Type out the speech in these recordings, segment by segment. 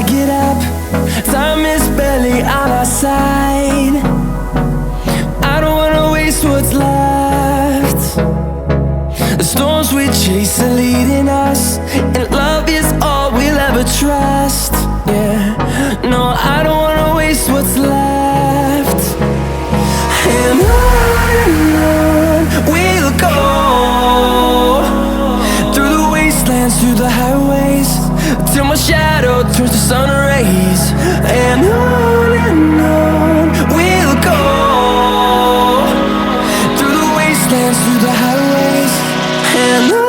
I get up, time is barely on our side. I don't wanna waste what's left. The storms we chase are leading us, and love is all we'll ever trust. Yeah, no, I don't wanna waste what's left. And on we'll go, through the wastelands, through the highways, till my shadow turns to sun rays. And on we'll go, through the wastelands, through the highways, and on.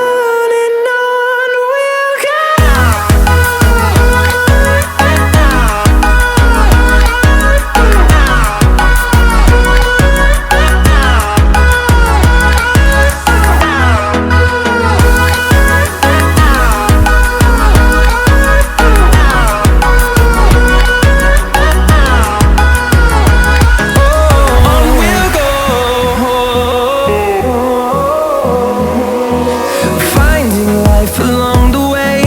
Along the way,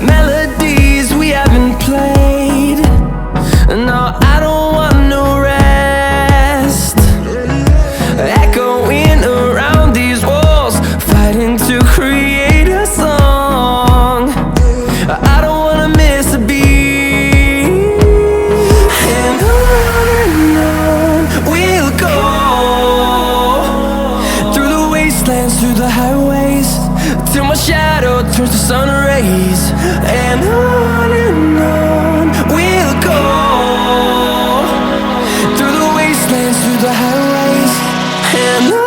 melodies we haven't played. No, I don't want no rest. Echoing around these walls, fighting to create a song. I don't wanna miss a beat. And on we'll go, through the wastelands, through the highways, till my shadow turns to sun rays. And on we'll go, through the wastelands, through the highways, and on.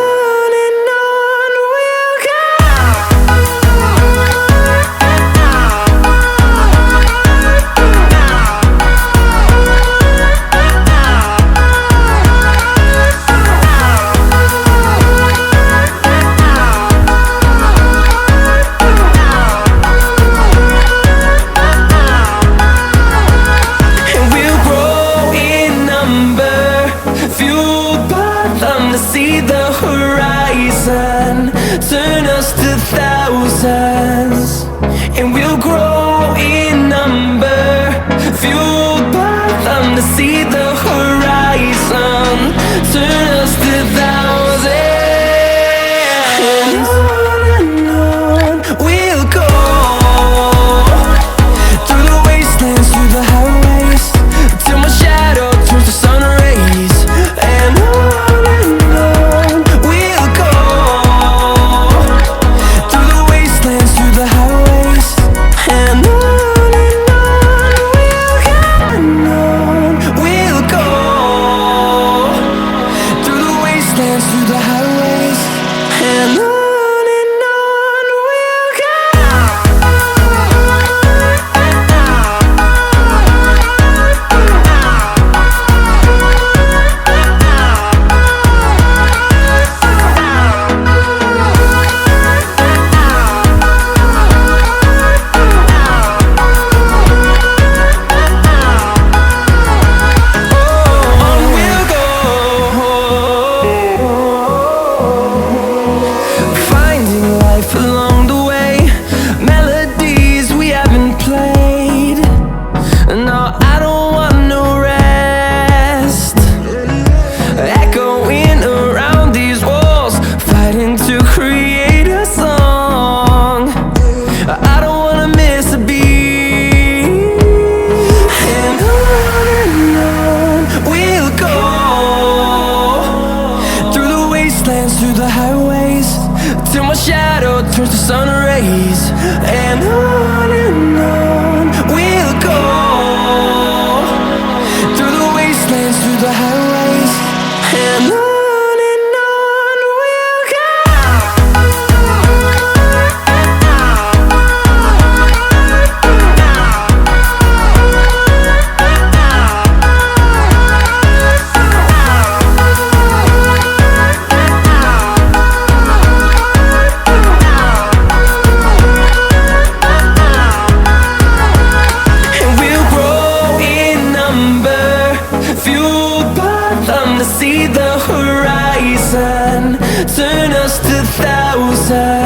See the horizon, turn us to thousands, and we'll grow in number, fueled by them to see the horizon, turn us to thousands. And on we'll go, through the wastelands, through the highways, till my shadow turns to sun rays. And through the highways, and on we'll go. Along the way, melodies we haven't played. No, I don't want no rest. Echoing around these walls, fighting to create a song. I don't wanna miss a beat. And on we'll go, through the wastelands, through the highways, till my shadow turns to sun rays. And on we'll go, through the wastelands, through the highways, and on. See the horizon, turn us to thousands.